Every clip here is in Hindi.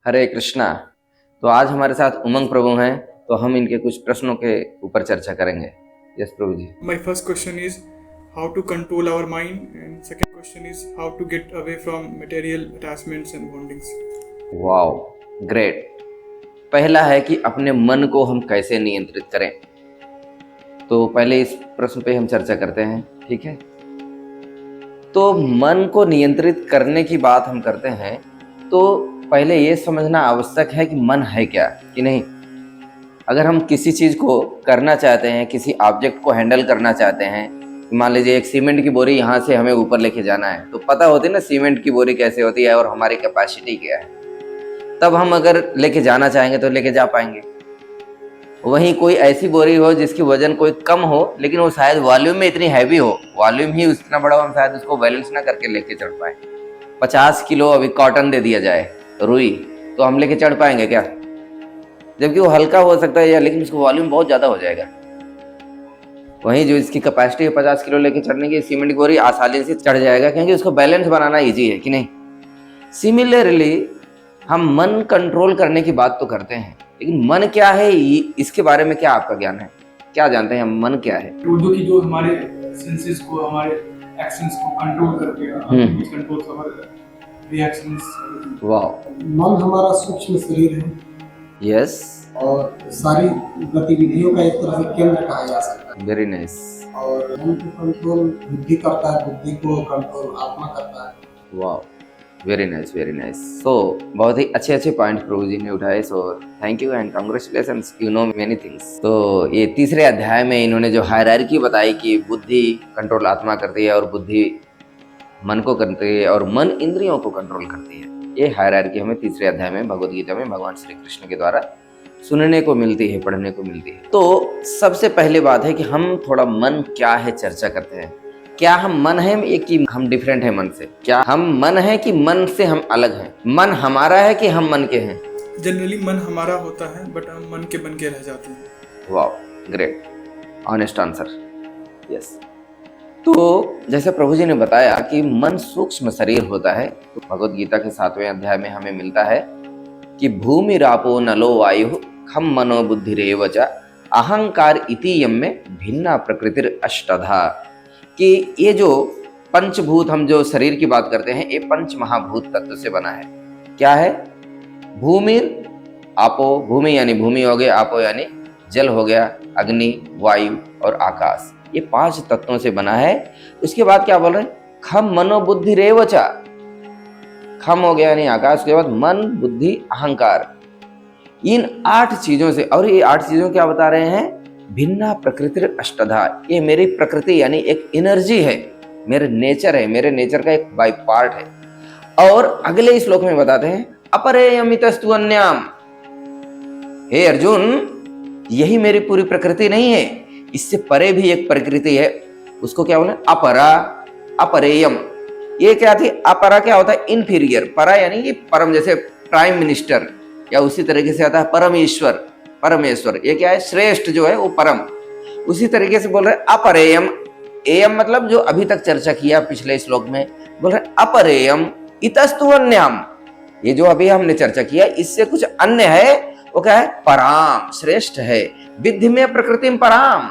हरे कृष्णा। तो आज हमारे साथ उमंग प्रभु हैं, तो हम इनके कुछ प्रश्नों के ऊपर चर्चा करेंगे। Yes Prabhu ji. My first question is how to control our mind, and second question is how to get away from material attachments and bondings. Wow, great. पहला है कि अपने मन को हम कैसे नियंत्रित करें। तो पहले इस प्रश्न पे हम चर्चा करते हैं, ठीक है। तो मन को नियंत्रित करने की बात हम करते हैं तो पहले ये समझना आवश्यक है कि मन है क्या कि नहीं। अगर हम किसी चीज़ को करना चाहते हैं, किसी ऑब्जेक्ट को हैंडल करना चाहते हैं, मान लीजिए एक सीमेंट की बोरी यहाँ से हमें ऊपर लेके जाना है, तो पता होती है ना सीमेंट की बोरी कैसे होती है और हमारी कैपेसिटी क्या है, तब हम अगर लेके जाना चाहेंगे तो लेके जा पाएंगे। वहीं कोई ऐसी बोरी हो जिसकी वजन कोई कम हो लेकिन वो शायद वॉल्यूम में इतनी हैवी हो, वॉल्यूम ही उतना बड़ा हो, हम शायद उसको बैलेंस ना करके लेके चढ़ पाए। 50 किलो अभी कॉटन दे दिया जाए रुई, तो हम लेके चढ़ पाएंगे क्या? जबकि वो हल्का हो सकता है लेकिन उसका वॉल्यूम बहुत ज़्यादा हो जाएगा। वहीं जो इसकी कैपेसिटी है 50 किलो लेके चढ़ने की, सीमेंट की बोरी आसानी से चढ़ जाएगा क्योंकि उसको बैलेंस बनाना ईजी है कि नहीं। सिमिलरली हम मन कंट्रोल करने की बात तो करते हैं, लेकिन मन क्या है इसके बारे में क्या आपका ज्ञान है? क्या जानते हैं हम मन क्या है? जो कि जो हमारे सेंसेस को, हमारे एक्शंस को कंट्रोल करते हैं, व्हिच कंट्रोल्स आवर रिएक्शंस। वाह। मन हमारा सूक्ष्म शरीर है यस, और सारी गतिविधियों का एक तरह से केंद्र कहा जा सकता है। Very nice. और मन को कंट्रोल बुद्धि करता है, बुद्धि को कंट्रोल आत्मा करता है। वाह, वेरी नाइस वेरी नाइस। सो बहुत ही अच्छे पॉइंट प्रभु जी ने उठाए। So thank you and congratulations, you know many things. तो ये तीसरे अध्याय में इन्होंने जो हायरार्की बताई कि बुद्धि कंट्रोल आत्मा करती है और बुद्धि मन को करती है और मन इंद्रियों को कंट्रोल करती है, ये हायरार्की हमें तीसरे अध्याय में भगवद गीता में भगवान श्री कृष्ण के द्वारा सुनने को मिलती है, पढ़ने को मिलती है। तो सबसे पहली बात है कि हम थोड़ा मन क्या है चर्चा करते हैं। क्या हम मन है ये कि हम डिफरेंट है मन से? क्या हम मन है कि मन से हम अलग हैं? मन हमारा है कि हम मन के हैं? जनरली मन हमारा होता है बट हम मन के बन के रह जाते हैं। Wow, great, honest answer. Yes. तो जैसे प्रभु जी ने बताया कि मन सूक्ष्म शरीर होता है, तो भगवद गीता के 7वें अध्याय में हमें मिलता है कि भूमि रापो नलो वायु खम मनो बुद्धिरेव च अहंकार इति यम में भिन्ना प्रकृतिर अष्टधा। कि ये जो पंचभूत, हम जो शरीर की बात करते हैं, ये पंच महाभूत तत्व से बना है। क्या है? भूमि आपो, भूमि यानी भूमि हो गया, आपो यानी जल हो गया, अग्नि, वायु और आकाश, ये 5 तत्वों से बना है। उसके बाद क्या बोल रहे हैं? खम मनो बुद्धि रेवचा। खम हो गया यानी आकाश, के बाद मन, बुद्धि, अहंकार, इन 8 चीजों से। और ये 8 चीजों क्या बता रहे हैं? भिन्ना प्रकृति अष्टधा। ये मेरी प्रकृति यानी एक एनर्जी है, मेरे नेचर है, मेरे नेचर का एक बाई पार्ट है। और अगले श्लोक में बताते हैं अपरेयमितस्तु अन्याम। हे अर्जुन, यही मेरी पूरी प्रकृति नहीं है, इससे परे भी एक प्रकृति है, उसको क्या बोले? अपरा, अपरेयम। ये क्या थी? अपरा क्या होता है? इनफीरियर। परा यानी कि परम, जैसे प्राइम मिनिस्टर, या उसी तरीके से आता है परमेश्वर, परमेश्वर। ये क्या है? श्रेष्ठ जो है वो परम। उसी तरीके से बोल रहे अपरेयम। एयम मतलब जो अभी तक चर्चा किया पिछले श्लोक में, बोल रहे अपरेयम इतस्तु अन्यम। ये जो अभी हमने चर्चा किया इससे कुछ अन्य है, वो क्या है? पराम, श्रेष्ठ है। विद्धि में प्रकृति पराम,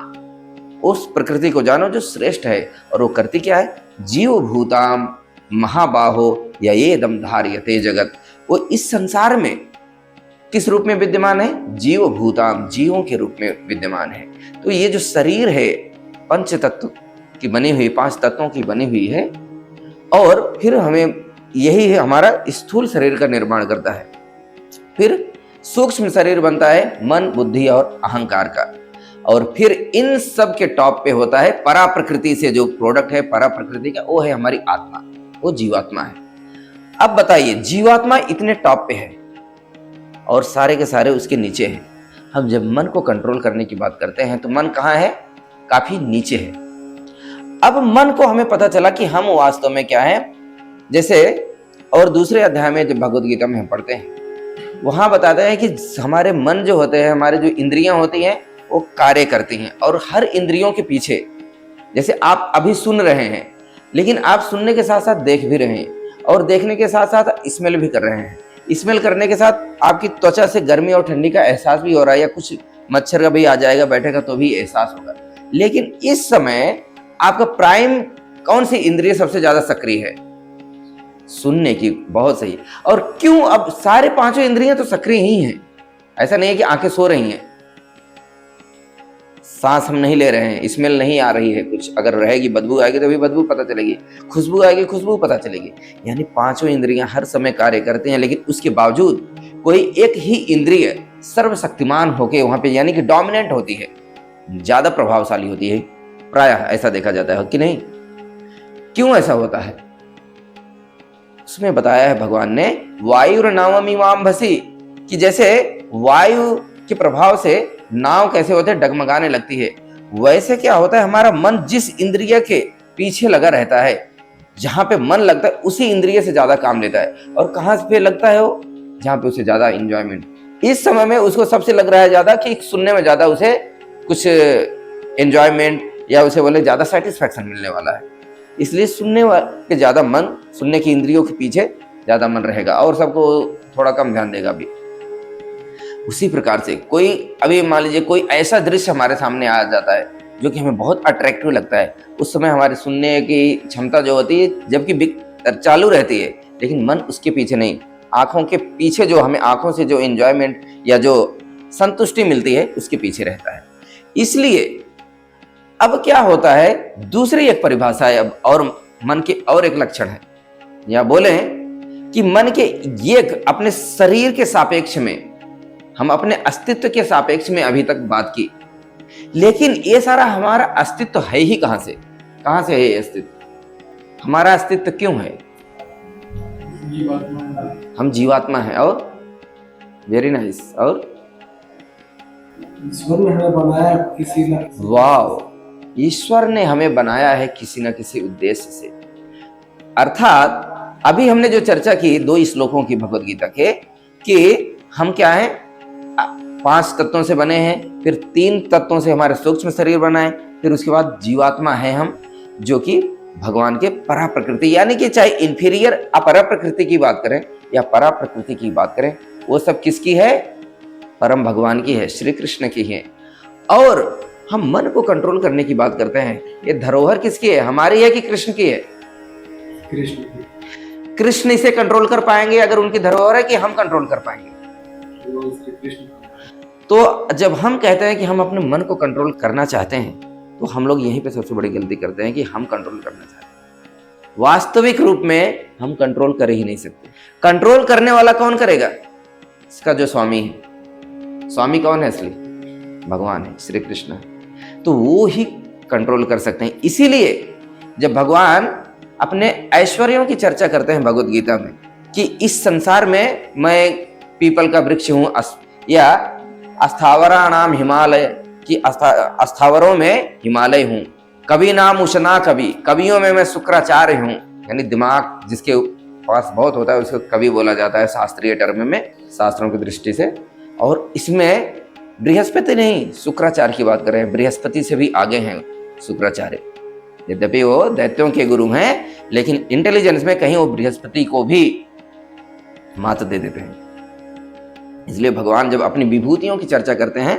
उस प्रकृति को जानो जो श्रेष्ठ है। और वो करती क्या है? जीव भूताम महाबाहो या ये दम धार्यते जगत। वो इस संसार में किस रूप में विद्यमान है? जीव भूताम, जीवों के रूप में विद्यमान है। तो ये जो शरीर है पंच तत्व की बनी हुई, 5 तत्वों की बनी हुई है, और फिर हमें यही है हमारा स्थूल शरीर का निर्माण करता है। फिर सूक्ष्म शरीर बनता है मन, बुद्धि और अहंकार का। और फिर इन सब के टॉप पे होता है परा प्रकृति से जो प्रोडक्ट है परा प्रकृति का, वो है हमारी आत्मा, वो जीवात्मा है। अब बताइए, जीवात्मा इतने टॉप पे है और सारे के सारे उसके नीचे हैं। हम जब मन को कंट्रोल करने की बात करते हैं तो मन कहाँ है? काफी नीचे है। अब मन को हमें पता चला कि हम वास्तव में क्या है। जैसे और दूसरे अध्याय में जब भगवद गीता में हम पढ़ते हैं, वहां बताते हैं कि हमारे मन जो होते हैं, हमारे जो इंद्रियां होती हैं, वो कार्य करती हैं। और हर इंद्रियों के पीछे, जैसे आप अभी सुन रहे हैं, लेकिन आप सुनने के साथ साथ देख भी रहे हैं, और देखने के साथ साथ स्मेल भी कर रहे हैं, स्मेल करने के साथ आपकी त्वचा से गर्मी और ठंडी का एहसास भी हो रहा है, या कुछ मच्छर का भी आ जाएगा बैठेगा तो भी एहसास होगा। लेकिन इस समय आपका प्राइम कौन सी इंद्रिय सबसे ज्यादा सक्रिय है? सुनने की। बहुत सही। और क्यों? अब सारे पांचों इंद्रियां तो सक्रिय ही हैं। ऐसा नहीं है कि आंखें सो रही हैं, सांस हम नहीं ले रहे हैं, स्मेल नहीं आ रही है, कुछ अगर रहेगी बदबू आएगी तो भी बदबू पता चलेगी, खुशबू आएगी खुशबू पता चलेगी। यानी पांचों इंद्रियां हर समय कार्य करते हैं, लेकिन उसके बावजूद कोई एक ही इंद्रिय सर्वशक्तिमान होके वहां पे यानी कि डोमिनेंट होती है, ज्यादा प्रभावशाली होती है। प्रायः ऐसा देखा जाता है कि नहीं? क्यों ऐसा होता है? उसमें बताया है भगवान ने, वायु नावम इमाम भसी, कि जैसे वायु के प्रभाव से नाव कैसे होते हैं, डगमगाने लगती है, वैसे क्या होता है, हमारा मन जिस इंद्रिय के पीछे लगा रहता है, जहां पे मन लगता है उसी इंद्रिय से ज्यादा काम लेता है। और कहां पे लगता है वो? जहां पे उसे ज्यादा इंजॉयमेंट। इस समय में उसको सबसे लग रहा है ज्यादा कि सुनने में ज्यादा उसे कुछ एंजॉयमेंट, या उसे बोले ज्यादा सेटिस्फैक्शन मिलने वाला है, इसलिए सुनने के ज्यादा मन, सुनने की इंद्रियों के पीछे ज्यादा मन रहेगा और सबको थोड़ा कम ध्यान देगा भी। उसी प्रकार से कोई, अभी मान लीजिए कोई ऐसा दृश्य हमारे सामने आ जाता है जो कि हमें बहुत अट्रैक्टिव लगता है, उस समय हमारे सुनने की क्षमता जो होती है जबकि चालू रहती है, लेकिन मन उसके पीछे नहीं, आंखों के पीछे जो हमें आंखों से जो एंजॉयमेंट या जो संतुष्टि मिलती है उसके पीछे रहता है। इसलिए अब क्या होता है, दूसरी एक परिभाषा है अब, और मन के और एक लक्षण है, या बोले कि मन के ये अपने शरीर के सापेक्ष में, हम अपने अस्तित्व के सापेक्ष में अभी तक बात की, लेकिन ये सारा हमारा अस्तित्व है ही कहां से? कहां से है ये अस्तित्व? हमारा अस्तित्व क्यों है? हम जीवात्मा है। और वेरी नाइस। और ईश्वर ने हमें बनाया किसी न किसी, वाह, ईश्वर ने हमें बनाया है किसी न किसी उद्देश्य से। अर्थात अभी हमने जो चर्चा की 2 श्लोकों की भगवद गीता के, कि हम क्या हैं, 5 तत्वों से बने हैं, फिर 3 तत्वों से हमारे सूक्ष्म शरीर बना है, फिर उसके बाद जीवात्मा है हम, जो कि भगवान के परा प्रकृति, यानी कि चाहे इंफीरियर अपरा प्रकृति की बात करें या परा प्रकृति की बात करें, वो सब किसकी है? परम भगवान की है, श्री कृष्ण की है। और हम मन को कंट्रोल करने की बात करते हैं, ये धरोहर किसकी है? हमारी है कि कृष्ण की है? कृष्ण की। कृष्ण इसे कंट्रोल कर पाएंगे अगर उनकी धरोहर है, कि हम कंट्रोल कर पाएंगे? तो जब हम कहते हैं कि हम अपने मन को कंट्रोल करना चाहते हैं, तो हम लोग यहीं पे सबसे बड़ी गलती करते हैं कि हम कंट्रोल करना चाहते हैं। वास्तविक रूप में हम कंट्रोल कर ही नहीं सकते। कंट्रोल करने वाला कौन करेगा? इसका जो स्वामी है। स्वामी कौन है? असली भगवान है, श्री कृष्ण है, तो वो ही कंट्रोल कर सकते हैं। इसीलिए जब भगवान अपने ऐश्वर्यों की चर्चा करते हैं भगवद गीता में, कि इस संसार में मैं पीपल का वृक्ष हूं, या अस्थावरा नाम हिमालय, कि अस्थावरों में हिमालय हूं, कवि नाम उशना कवि, कवियों में मैं शुक्राचार्य हूं, यानी दिमाग जिसके पास बहुत होता है उसको कवि बोला जाता है शास्त्रीय टर्म में, शास्त्रों की दृष्टि से। और इसमें बृहस्पति नहीं, शुक्राचार्य की बात करें, बृहस्पति से भी आगे हैं शुक्राचार्य। यद्यपि वो दैत्यों के गुरु हैं, लेकिन इंटेलिजेंस में कहीं वो बृहस्पति को भी मात दे देते हैं। इसलिए भगवान जब अपनी विभूतियों की चर्चा करते हैं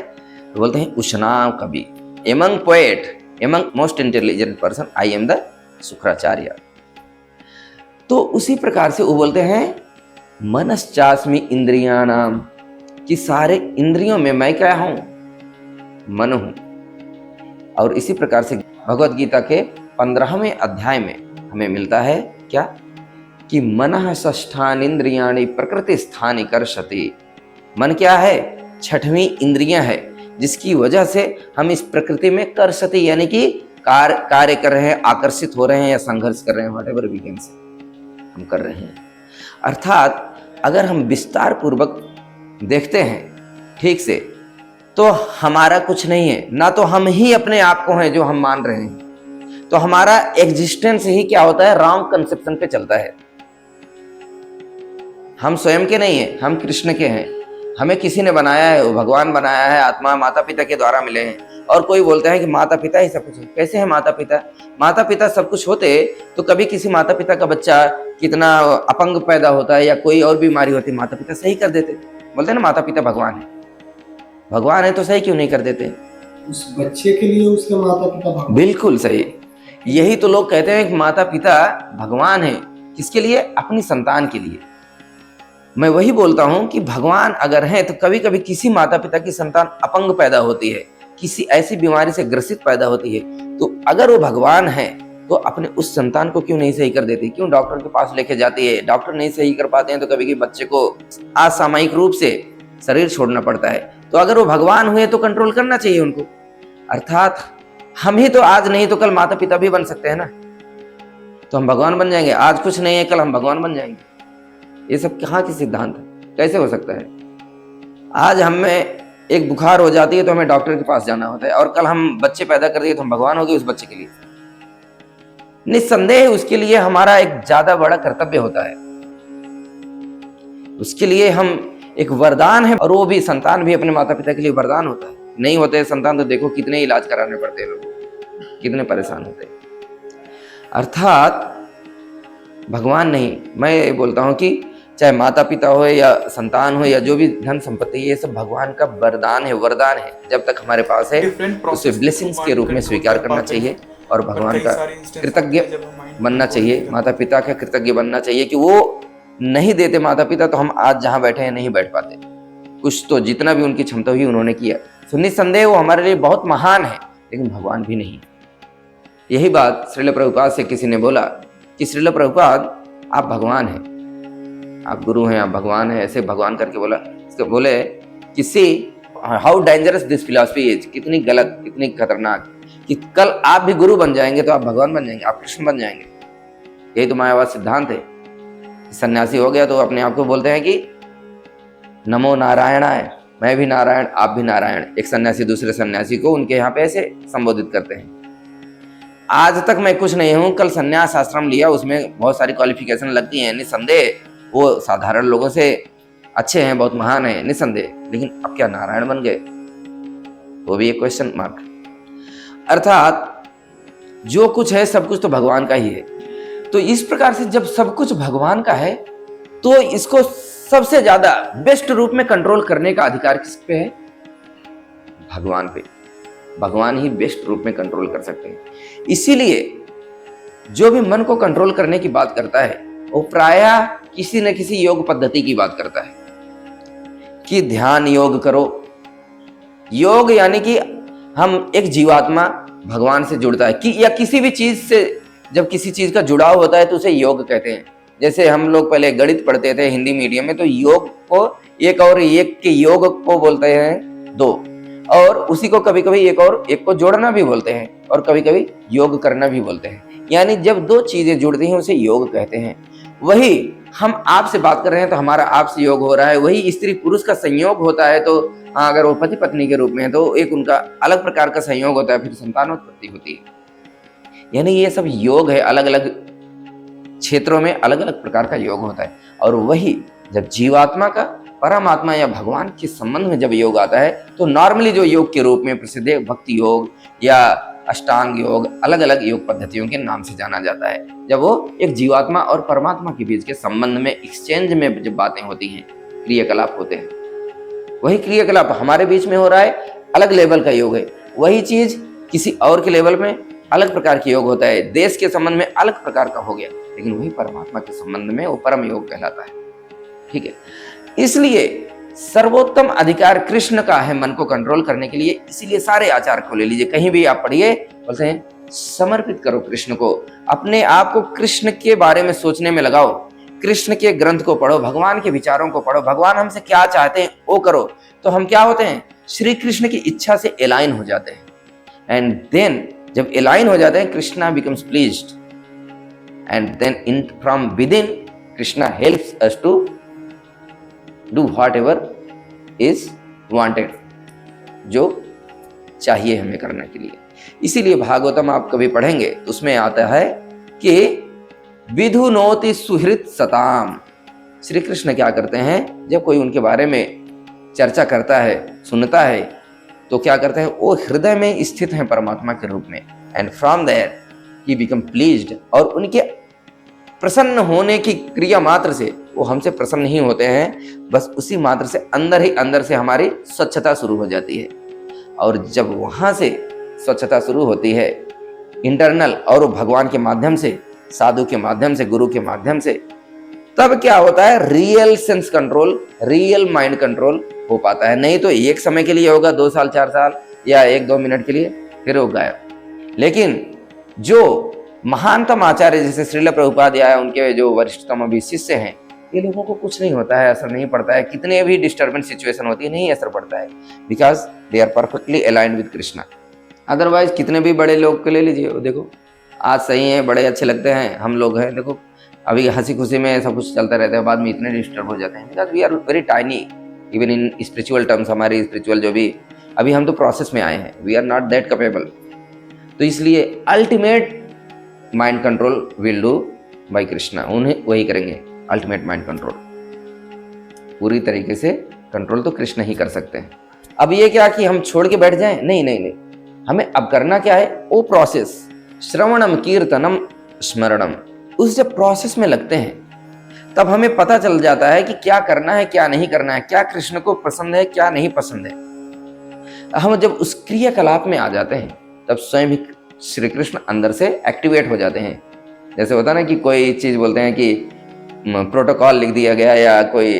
तो बोलते हैं उष्णा कवि, among poet, among most intelligent person, I am the Shukracharya. तो उसी प्रकार से वो बोलते हैं मनश्चास्मि इंद्रियाणाम, कि सारे इंद्रियों में मैं क्या हूं? मन हूं। और इसी प्रकार से भगवद गीता के 15वें अध्याय में हमें मिलता है क्या, कि मनः षष्ठानि इंद्रियाणि प्रकृति स्थानि कर्षति। मन क्या है? 6वीं इंद्रियां है, जिसकी वजह से हम इस प्रकृति में कर्षति, यानी कि कार्य कर रहे हैं, आकर्षित हो रहे हैं या संघर्ष कर रहे हैं, व्हाटएवर वी कैन से, हम कर रहे हैं। अर्थात अगर हम विस्तार पूर्वक देखते हैं ठीक से, तो हमारा कुछ नहीं है, ना तो हम ही अपने आप को हैं जो हम मान रहे हैं, तो हमारा एग्जिस्टेंस ही क्या होता है? रॉन्ग कंसेप्शन पे चलता है। हम स्वयं के नहीं हैं, हम कृष्ण के हैं, हमें किसी ने बनाया है, वो भगवान बनाया है, आत्मा माता पिता के द्वारा मिले हैं। और कोई बोलता है कि माता पिता ही सब कुछ है। कैसे है माता पिता? माता पिता सब कुछ होते तो कभी किसी माता पिता का बच्चा कितना अपंग पैदा होता है या कोई और बीमारी होती, माता पिता सही कर देते। बोलते हैं ना माता पिता भगवान है, भगवान है तो सही क्यों नहीं कर देते? उस बच्चे के लिए उसके माता पिता भगवान। बिल्कुल सही। यही तो लोग कहते हैं कि माता पिता भगवान है। किसके लिए? अपनी संतान के लिए। मैं वही बोलता हूं कि भगवान अगर हैं तो कभी कभी किसी माता पिता की संतान अपंग पैदा होती है, किसी ऐसी बीमारी से ग्रसित पैदा होती है, तो अगर वो भगवान है तो अपने उस संतान को क्यों नहीं सही कर देती? क्यों डॉक्टर के पास लेके जाती है? डॉक्टर नहीं सही कर पाते हैं तो कभी कभी बच्चे को असामयिक रूप से शरीर छोड़ना पड़ता है। तो अगर वो भगवान हुए तो कंट्रोल करना चाहिए उनको। अर्थात हम ही तो आज नहीं तो कल माता पिता भी बन सकते हैं ना। तो हम भगवान बन जाएंगे, आज कुछ नहीं है कल हम भगवान बन जाएंगे। ये सब कहाँ की सिद्धांत है? कैसे हो सकता है? आज हमें एक बुखार हो जाती है तो हमें डॉक्टर के पास जाना होता है, और कल हम बच्चे पैदा कर दिए तो हम भगवान हो गए उस बच्चे के लिए। निस्संदेह उसके लिए हमारा एक ज्यादा बड़ा कर्तव्य होता है, उसके लिए हम एक वरदान है, और वो भी संतान भी अपने माता पिता के लिए वरदान होता है। नहीं होते संतान तो देखो कितने इलाज कराने पड़ते हैं, लोग कितने परेशान होते हैं। अर्थात भगवान नहीं, मैं बोलता हूं कि चाहे माता पिता हो या संतान हो या जो भी धन संपत्ति, ये सब भगवान का वरदान है, वरदान है। जब तक हमारे पास है उसे ब्लेसिंग्स के रूप में स्वीकार करना चाहिए और भगवान का कृतज्ञ बनना चाहिए, माता पिता का कृतज्ञ बनना चाहिए कि वो नहीं देते माता पिता तो हम आज जहां बैठे हैं नहीं बैठ पाते। कुछ तो जितना भी उनकी क्षमता हुई उन्होंने किया, तो निस्संदेह वो हमारे लिए बहुत महान है, लेकिन भगवान भी नहीं। यही बात श्रील प्रभुपाद से किसी ने बोला कि श्रील प्रभुपाद आप भगवान हैं, आप गुरु हैं, आप भगवान हैं, ऐसे भगवान करके बोला। इसको बोले कि see how dangerous this philosophy is, कितनी गलत, कितनी खतरनाक, कि कल आप भी गुरु बन जाएंगे तो आप भगवान बन जाएंगे, आप कृष्ण बन जाएंगे। यही तो मायावाद सिद्धांत है। सन्यासी हो गया तो अपने आप को बोलते हैं कि नमो नारायणाय, मैं भी नारायण आप भी नारायण। एक सन्यासी दूसरे सन्यासी को उनके यहाँ पे ऐसे संबोधित करते हैं। आज तक मैं कुछ नहीं हूं, कल सन्यास आश्रम लिया, उसमें बहुत सारी क्वालिफिकेशन लगती हैं, निस्संदेह वो साधारण लोगों से अच्छे हैं, बहुत महान है निस्संदेह, लेकिन अब क्या नारायण बन गए? वो भी एक क्वेश्चन मार्क। अर्थात जो कुछ है सब कुछ तो भगवान का ही है। तो इस प्रकार से जब सब कुछ भगवान का है तो इसको सबसे ज्यादा बेस्ट रूप में कंट्रोल करने का अधिकार किस पे है? भगवान पे। भगवान ही बेस्ट रूप में कंट्रोल कर सकते हैं। इसीलिए जो भी मन को कंट्रोल करने की बात करता है वो प्रायः किसी न किसी योग पद्धति की बात करता है कि ध्यान योग करो। योग यानी कि हम एक जीवात्मा भगवान से जुड़ता है कि या किसी भी चीज से, जब किसी चीज का जुड़ाव होता है तो उसे योग कहते हैं। जैसे हम लोग पहले गणित पढ़ते थे हिंदी मीडियम में, तो योग को एक और एक के योग को बोलते हैं दो, और उसी को कभी कभी एक और एक को जोड़ना भी बोलते हैं, और कभी कभी योग करना भी बोलते हैं। यानी जब दो चीजें जुड़ती हैं उसे योग कहते हैं। वही हम आपसे बात कर रहे हैं तो हमारा आपसे योग हो रहा है। वही स्त्री पुरुष का संयोग होता है तो अगर वो पति पत्नी के रूप में है तो एक उनका अलग प्रकार का संयोग होता है, फिर संतानोत्पत्ति होती है। यानी ये सब योग है, अलग अलग क्षेत्रों में अलग अलग प्रकार का योग होता है। और वही जब जीवात्मा का परमात्मा या भगवान के संबंध में जब योग आता है तो नॉर्मली जो योग के रूप में प्रसिद्ध है भक्ति योग या अष्टांग योग, अलग अलग योग पद्धतियों के नाम से जाना जाता है। जब वो एक जीवात्मा और परमात्मा के बीच के संबंध में, एक्सचेंज में जब बातें होती हैं, क्रियाकलाप होते हैं, वही क्रियाकलाप हमारे बीच में हो रहा है, अलग लेवल का योग है। वही चीज किसी और के लेवल में अलग प्रकार की योग होता है, देश के संबंध में अलग प्रकार का हो गया, लेकिन वही परमात्मा के संबंध में वो परम योग कहलाता है। ठीक है, इसलिए सर्वोत्तम अधिकार कृष्ण का है मन को कंट्रोल करने के लिए। इसीलिए सारे आचार को ले लीजिए, कहीं भी आप पढ़िए, बोलते हैं समर्पित करो कृष्ण को, अपने आप को कृष्ण के बारे में सोचने में लगाओ, कृष्ण के ग्रंथ को पढ़ो, भगवान के विचारों को पढ़ो, भगवान हमसे क्या चाहते हैं वो करो। तो हम क्या होते हैं? श्री कृष्ण की इच्छा से एलाइन हो जाते हैं। एंड देन जब एलाइन हो जाते हैं, Krishna becomes pleased, and then in from within Krishna helps us to do whatever is wanted, जो चाहिए हमें करने के लिए। इसीलिए भागवतम आप कभी पढ़ेंगे तो उसमें आता है कि विधु नोति सुहृत सताम। श्री कृष्ण क्या करते हैं, जब कोई उनके बारे में चर्चा करता है, सुनता है, तो क्या करते हैं, वो हृदय में स्थित हैं परमात्मा के रूप में। And from there he become pleased, और उनके प्रसन्न होने की क्रिया मात्र से वो हमसे प्रसन्न नहीं होते हैं, बस उसी मात्र से अंदर ही अंदर से हमारी स्वच्छता शुरू हो जाती है। और जब वहाँ से स्वच्छता शुरू होती है इंटरनल, और वो भगवान के माध्यम से, साधु के माध्यम से, गुरु के माध्यम से, तब क्या होता है, real sense control, real mind control हो पाता है। नहीं तो एक समय के लिए होगा, 2 साल 4 साल या 1-2 मिनट के लिए, फिर हो गायब। लेकिन जो महानतम आचार्य जैसे श्रील प्रभुपाद या उनके जो वरिष्ठतम अभी शिष्य हैं, ये लोगों को कुछ नहीं होता है, असर नहीं पड़ता है, कितने भी डिस्टर्बेंस सिचुएशन होती है नहीं असर पड़ता है, because they are perfectly aligned with Krishna. Otherwise कितने भी बड़े लोग को ले लीजिए, वो देखो आज सही है, बड़े अच्छे लगते हैं, हम लोग हैं, देखो अभी हंसी खुशी में सब कुछ चलता रहता है, बाद में इतने डिस्टर्ब हो जाते हैं, because we are very tiny even in spiritual terms. हमारी स्पिरिचुअल जो भी अभी हम तो प्रोसेस में आए हैं, we are not that capable. तो इसलिए ultimate mind control will do by Krishna, उन्हें वही करेंगे अल्टीमेट माइंड कंट्रोल। पूरी तरीके से कंट्रोल तो कृष्ण ही कर सकते हैं। अब ये क्या कि हम छोड़ के बैठ जाएं, नहीं नहीं नहीं, हमें अब करना क्या है, वो प्रोसेस, श्रवणम कीर्तनम स्मरणम, उस जब प्रोसेस में लगते हैं तब हमें पता चल जाता है कि क्या करना है, क्या नहीं करना है, क्या कृष्ण को पसंद है, क्या नहीं पसंद है। हम जब उस क्रियाकलाप में आ जाते हैं तब स्वयं ही श्री कृष्ण अंदर से एक्टिवेट हो जाते हैं। जैसे होता है ना कि कोई चीज बोलते हैं कि प्रोटोकॉल लिख दिया गया, या कोई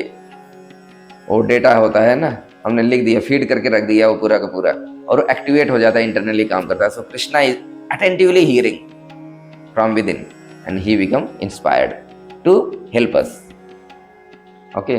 वो डेटा होता है ना, हमने लिख दिया, फीड करके रख दिया वो पूरा का पूरा, और एक्टिवेट हो जाता है, इंटरनली काम करता है। So Krishna is attentively hearing from within and he become inspired to help us. Okay.